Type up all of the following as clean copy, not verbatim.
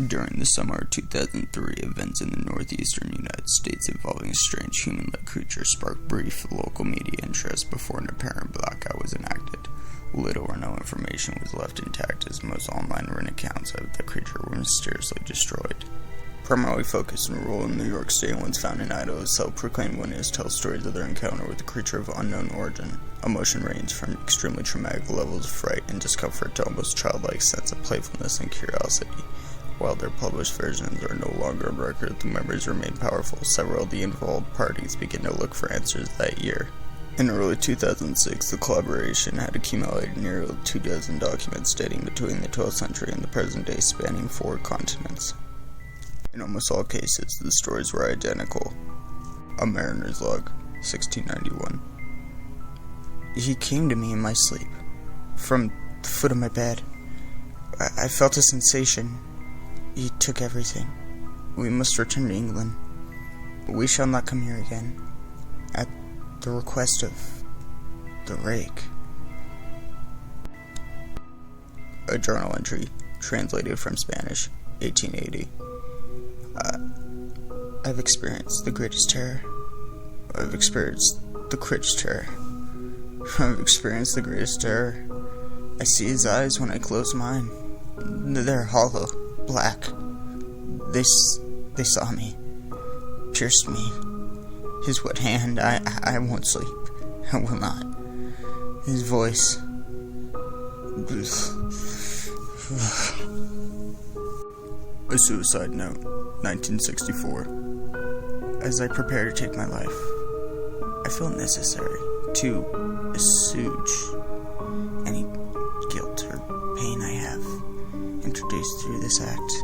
During the summer of 2003, events in the northeastern United States involving a strange human-like creature sparked brief local media interest before an apparent blackout was enacted. Little or no information was left intact as most online written accounts of the creature were mysteriously destroyed. Primarily focused in rural New York State, once found in Idaho, self-proclaimed witnesses tell stories of their encounter with a creature of unknown origin. Emotion ranged from extremely traumatic levels of fright and discomfort to almost childlike sense of playfulness and curiosity. While their published versions are no longer on record, the memories remain powerful. Several of the involved parties began to look for answers that year. In early 2006, the collaboration had accumulated nearly 24 documents dating between the 12th century and the present day, spanning 4 continents. In almost all cases, the stories were identical. A Mariner's Log, 1691. He came to me in my sleep, from the foot of my bed. I felt a sensation. He took everything. We must return to England. We shall not come here again. At the request of the Rake. A journal entry, translated from Spanish, 1880. I've experienced the greatest terror. I've experienced the greatest terror. I've experienced the greatest terror. I see his eyes when I close mine. They're hollow, black. They saw me, pierced me. His wet hand, I won't sleep. I will not. His voice. A Suicide Note, 1964. As I prepare to take my life, I feel necessary to assuage any guilt or pain I have introduced through this act.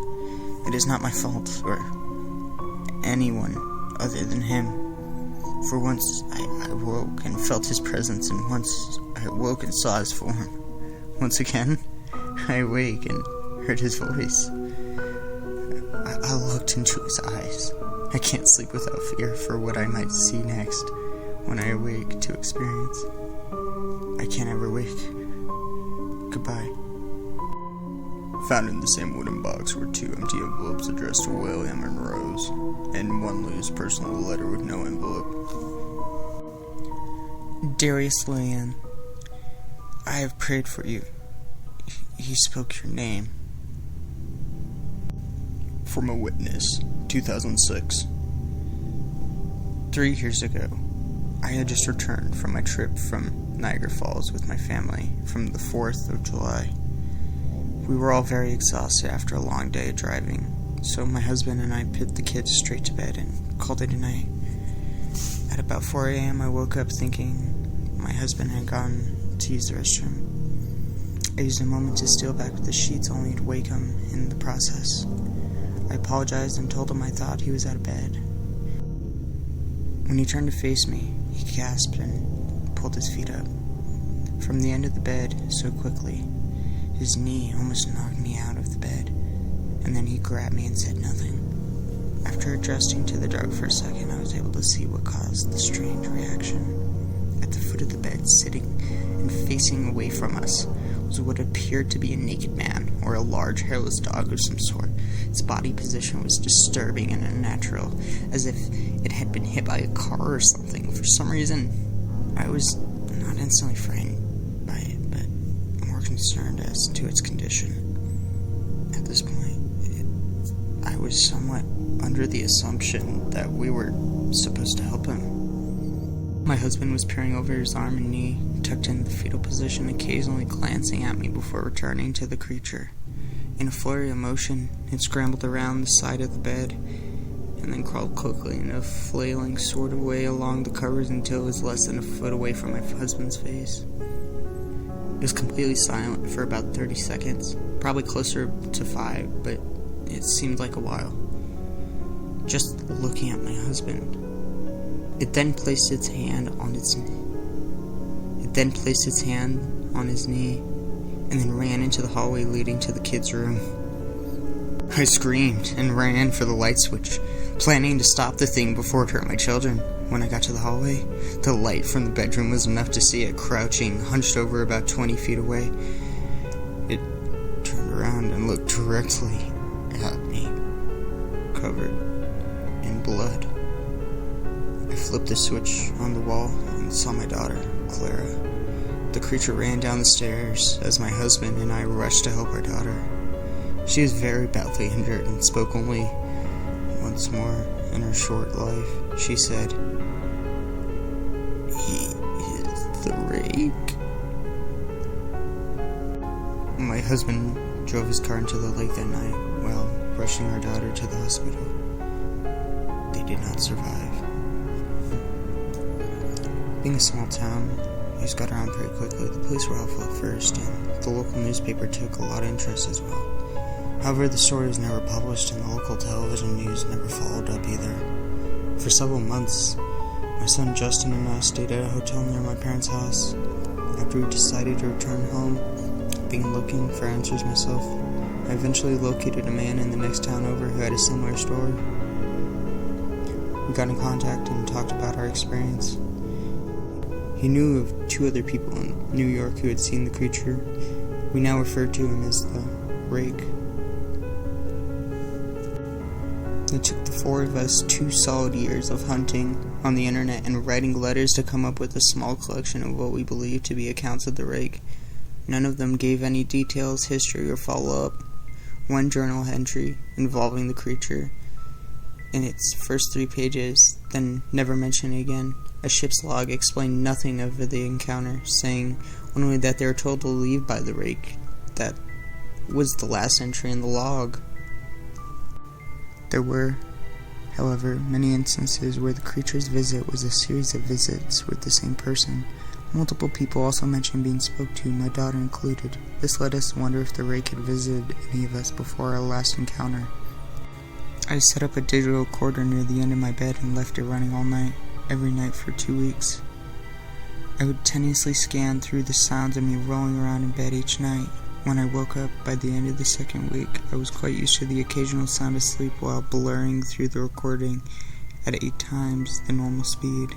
It is not my fault, or anyone other than him. For once I awoke and felt his presence, and once I awoke and saw his form. Once again, I awake and heard his voice. I looked into his eyes. I can't sleep without fear for what I might see next when I awake to experience. I can't ever wake. Goodbye. Found in the same wooden box were 2 empty envelopes addressed to William and Rose, and 1 loose personal letter with no envelope. Dearest Leanne, I have prayed for you. He spoke your name. From a witness, 2006. 3 years ago, I had just returned from my trip from Niagara Falls with my family from the 4th of July. We were all very exhausted after a long day of driving, so my husband and I put the kids straight to bed and called it a night. At about 4 a.m. I woke up thinking my husband had gone to use the restroom. I used a moment to steal back the sheets only to wake him in the process. I apologized and told him I thought he was out of bed. When he turned to face me, he gasped and pulled his feet up from the end of the bed so quickly. His knee almost knocked me out of the bed, and then he grabbed me and said nothing. After adjusting to the dark for a second, I was able to see what caused the strange reaction. At the foot of the bed, sitting and facing away from us, was what appeared to be a naked man, or a large hairless dog of some sort. Its body position was disturbing and unnatural, as if it had been hit by a car or something. For some reason, I was not instantly frightened by it, but more concerned as to its condition. At this point, I was somewhat under the assumption that we were supposed to help him. My husband was peering over his arm and knee, tucked in the fetal position, occasionally glancing at me before returning to the creature. In a flurry of motion, it scrambled around the side of the bed, and then crawled quickly in a flailing sort of way along the covers until it was less than a foot away from my husband's face. It was completely silent for about 30 seconds, probably closer to 5, but it seemed like a while. Just looking at my husband. It then placed its hand on his knee, and then ran into the hallway leading to the kids' room. I screamed and ran for the light switch, planning to stop the thing before it hurt my children. When I got to the hallway, the light from the bedroom was enough to see it crouching, hunched over about 20 feet away. It turned around and looked directly at me. covered in blood. I flipped the switch on the wall and saw my daughter, Clara. The creature ran down the stairs as my husband and I rushed to help our daughter. She was very badly injured and spoke only once more in her short life. She said, "He is the Rake." My husband drove his car into the lake that night while rushing our daughter to the hospital. They did not survive. Being a small town, news got around very quickly. The police were helpful at first, and the local newspaper took a lot of interest as well. However, the story was never published, and the local television news never followed up either. For several months, my son Justin and I stayed at a hotel near my parents' house. After we decided to return home, I began looking for answers myself. I eventually located a man in the next town over who had a similar story. We got in contact and talked about our experience. He knew of 2 other people in New York who had seen the creature. We now refer to him as the Rake. It took the 4 of us 2 solid years of hunting on the internet and writing letters to come up with a small collection of what we believed to be accounts of the Rake. None of them gave any details, history, or follow-up. One journal entry involving the creature in its first 3 pages, then never mentioned it again. A ship's log explained nothing of the encounter, saying only that they were told to leave by the Rake. That was the last entry in the log. There were, however, many instances where the creature's visit was a series of visits with the same person. Multiple people also mentioned being spoke to, my daughter included. This led us to wonder if the Rake had visited any of us before our last encounter. I set up a digital recorder near the end of my bed and left it running all night, every night for 2 weeks. I would tenuously scan through the sounds of me rolling around in bed each night. When I woke up by the end of the 2nd week, I was quite used to the occasional sound of sleep while blurring through the recording at 8 times the normal speed.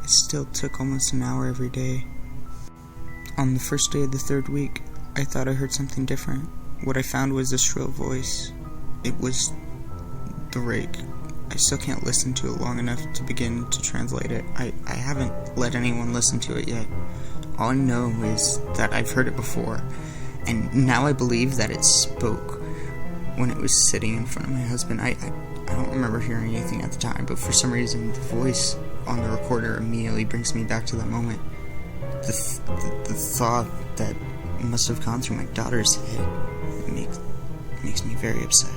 It still took almost an hour every day. On the first day of the 3rd week, I thought I heard something different. What I found was a shrill voice. It was the Rake. I still can't listen to it long enough to begin to translate it. I haven't let anyone listen to it yet. All I know is that I've heard it before, and now I believe that it spoke when it was sitting in front of my husband. I don't remember hearing anything at the time, but for some reason the voice on the recorder immediately brings me back to that moment. The thought that must have gone through my daughter's head makes me very upset.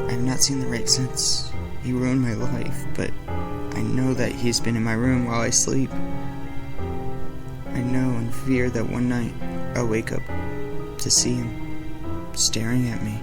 I have not seen the Rake since. He ruined my life, but I know that he's been in my room while I sleep. I know and fear that one night I'll wake up to see him staring at me.